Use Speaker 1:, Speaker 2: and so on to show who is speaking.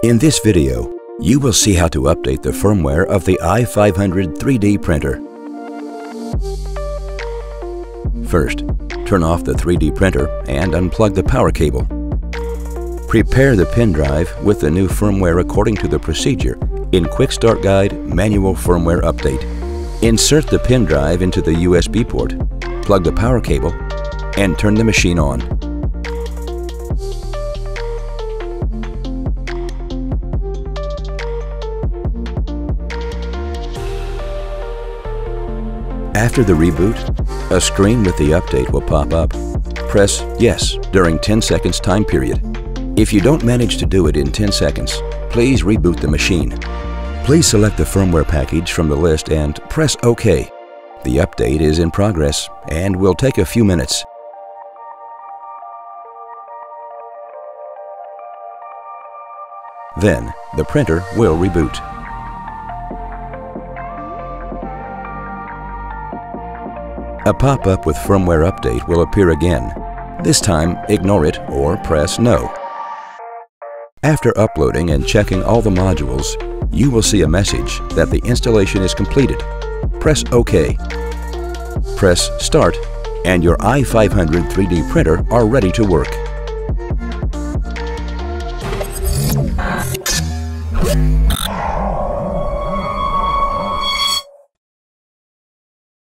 Speaker 1: In this video, you will see how to update the firmware of the i500 3D printer. First, turn off the 3D printer and unplug the power cable. Prepare the pen drive with the new firmware according to the procedure in Quick Start Guide Manual Firmware Update. Insert the pen drive into the USB port, plug the power cable, and turn the machine on. After the reboot, a screen with the update will pop up. Press Yes during 10 seconds time period. If you don't manage to do it in 10 seconds, please reboot the machine. Please select the firmware package from the list and press OK. The update is in progress and will take a few minutes. Then, the printer will reboot. A pop-up with firmware update will appear again. This time, ignore it or press No. After uploading and checking all the modules, you will see a message that the installation is completed. Press OK. Press Start, and your i500 3D printer are ready to work.